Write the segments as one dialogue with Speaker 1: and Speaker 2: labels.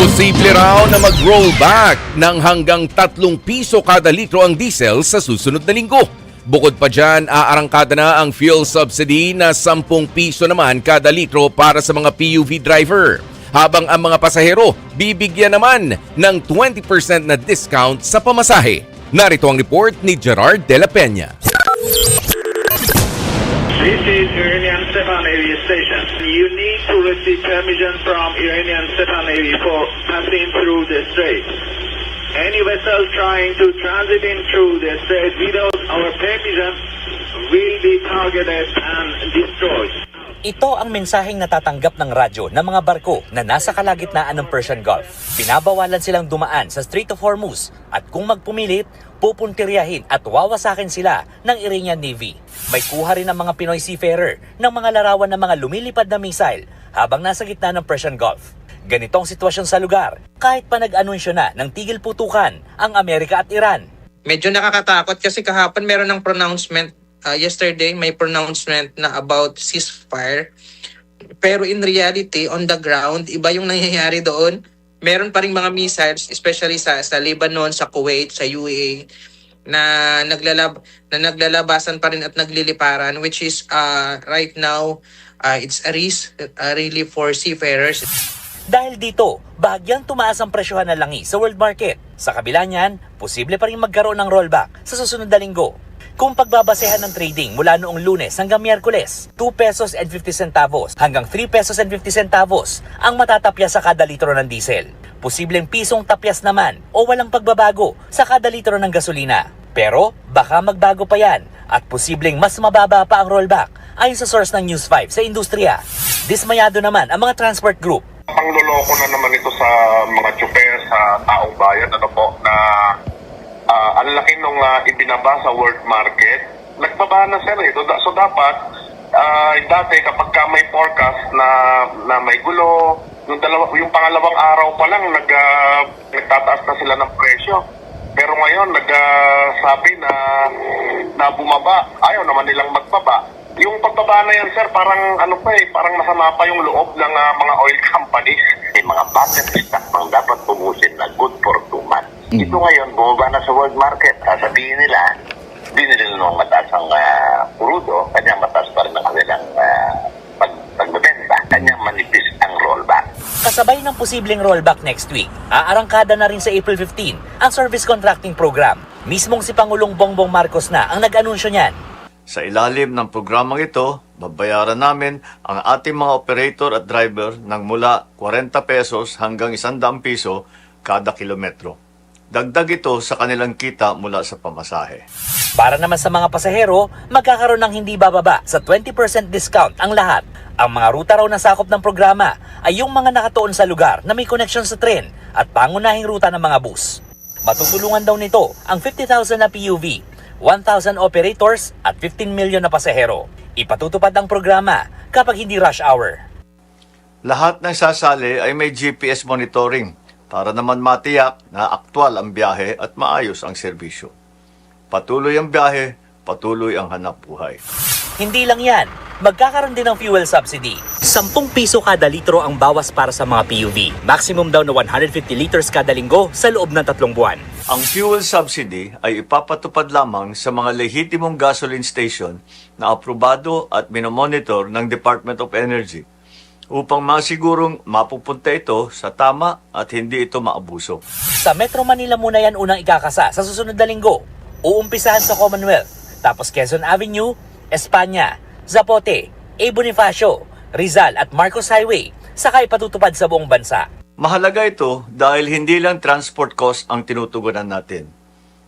Speaker 1: Posible raw na mag-rollback ng hanggang 3 piso kada litro ang diesel sa susunod na linggo. Bukod pa dyan, aarangkada na ang fuel subsidy na 10 piso naman kada litro para sa mga PUV driver. Habang ang mga pasahero, bibigyan naman ng 20% na discount sa pamasahe. Narito ang report ni Gerard de la Peña.
Speaker 2: This is Iranian Sepan Navy Station. You need to receive permission from Iranian Sepan Navy for passing through the strait. Any vessel trying to transit in through the strait without our permission will be targeted and destroyed.
Speaker 3: Ito ang mensaheng natatanggap ng radyo ng mga barko na nasa kalagitnaan ng Persian Gulf. Pinabawalan silang dumaan sa Strait of Hormuz at kung magpumilit, pupuntiryahin at wawasakin sila ng Iranian Navy. May kuha rin ang mga Pinoy seafarer ng mga larawan ng mga lumilipad na missile habang nasa gitna ng Persian Gulf. Ganitong sitwasyon sa lugar kahit pa nag-anunsyo na ng tigil putukan ang Amerika at Iran.
Speaker 4: Medyo nakakatakot kasi kahapon meron ng pronouncement. Yesterday may pronouncement na about ceasefire. Pero in reality, on the ground, iba yung nangyayari doon. Meron pa rin mga missiles, especially sa Lebanon, sa Kuwait, sa UAE, na naglalabasan pa rin at nagliliparan, which is right now, it's a risk really for seafarers.
Speaker 3: Dahil dito, bahagyang tumaas ang presyohan ng langis sa world market. Sa kabila niyan, posible pa rin magkaroon ng rollback sa susunod na linggo. Kung pagbabasehan ng trading mula noong Lunes hanggang Miyerkules, 2 pesos and 50 centavos hanggang 3 pesos and 50 centavos ang matatapyas sa kada litro ng diesel. Posibleng pisong tapyas naman o walang pagbabago sa kada litro ng gasolina. Pero baka magbago pa yan at posibleng mas mababa pa ang rollback ayon sa source ng News 5 sa industriya. Dismayado naman ang mga transport group.
Speaker 5: Pangloloko na naman ito sa mga tsuper, sa taong bayan, na ang laki nung ibinaba sa world market. Nagbaba na sir ito. So dapat, dati kapag ka may forecast na may gulo, yung pangalawang araw pa lang nagtataas na sila ng presyo. Pero ngayon nagsabi na bumaba. Ayaw naman nilang magbaba. Yung pagbaba na yan, sir, parang parang masama pa yung loob ng mga oil companies. May mga battery stock pang dapat tumusin na good for 2 months. Ito ngayon, bumaba na sa world market. Sasabihin nila, binili nung mataas ang crudo, kanya mataas pa rin ang kanilang pagbebenta. Kanya manipis ang rollback.
Speaker 3: Kasabay ng posibleng rollback next week, aarangkada na rin sa April 15 ang service contracting program. Mismong si Pangulong Bongbong Marcos na ang nag-anunsyo niyan.
Speaker 6: Sa ilalim ng programang ito, babayaran namin ang ating mga operator at driver ng mula 40 pesos hanggang 100 piso kada kilometro. Dagdag ito sa kanilang kita mula sa pamasahe.
Speaker 3: Para naman sa mga pasahero, magkakaroon ng hindi bababa sa 20% discount ang lahat. Ang mga ruta raw na sakop ng programa ay yung mga nakatuon sa lugar na may connection sa tren at pangunahing ruta ng mga bus. Matutulungan daw nito ang 50,000 na PUV, 1,000 operators at 15 million na pasahero. Ipatutupad ang programa kapag hindi rush hour.
Speaker 6: Lahat ng sasali ay may GPS monitoring para naman matiyak na aktwal ang biyahe at maayos ang serbisyo. Patuloy ang biyahe, patuloy ang hanap buhay.
Speaker 3: Hindi lang yan, magkakaroon din ng fuel subsidy. 10 piso kada litro ang bawas para sa mga PUV. Maximum daw na 150 liters kada linggo sa loob ng 3 buwan.
Speaker 6: Ang fuel subsidy ay ipapatupad lamang sa mga lehitimong gasoline station na aprobado at minomonitor ng Department of Energy upang masigurong mapupunta ito sa tama at hindi ito maabuso.
Speaker 3: Sa Metro Manila muna yan unang ikakasa sa susunod na linggo. Uumpisahan sa Commonwealth, tapos Quezon Avenue, Espanya, Zapote, A. Bonifacio, Rizal at Marcos Highway, saka ipatutupad sa buong bansa.
Speaker 6: Mahalaga ito dahil hindi lang transport cost ang tinutugunan natin.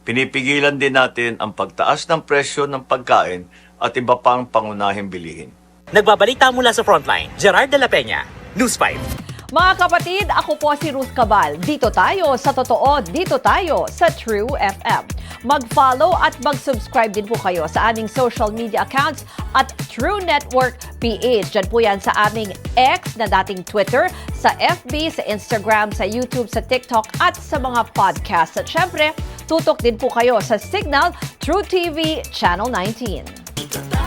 Speaker 6: Pinipigilan din natin ang pagtaas ng presyo ng pagkain at iba pang pangunahing bilihin.
Speaker 3: Nagbabalita mula sa Frontline, Gerard de la Peña, News 5.
Speaker 7: Mga kapatid, ako po si Ruth Cabal. Dito tayo sa totoo, dito tayo sa True FM. Mag-follow at mag-subscribe din po kayo sa aming social media accounts at True Network PH. Diyan po yan sa aming X na dating Twitter, sa FB, sa Instagram, sa YouTube, sa TikTok at sa mga podcast. At syempre, tutok din po kayo sa Signal True TV Channel 19.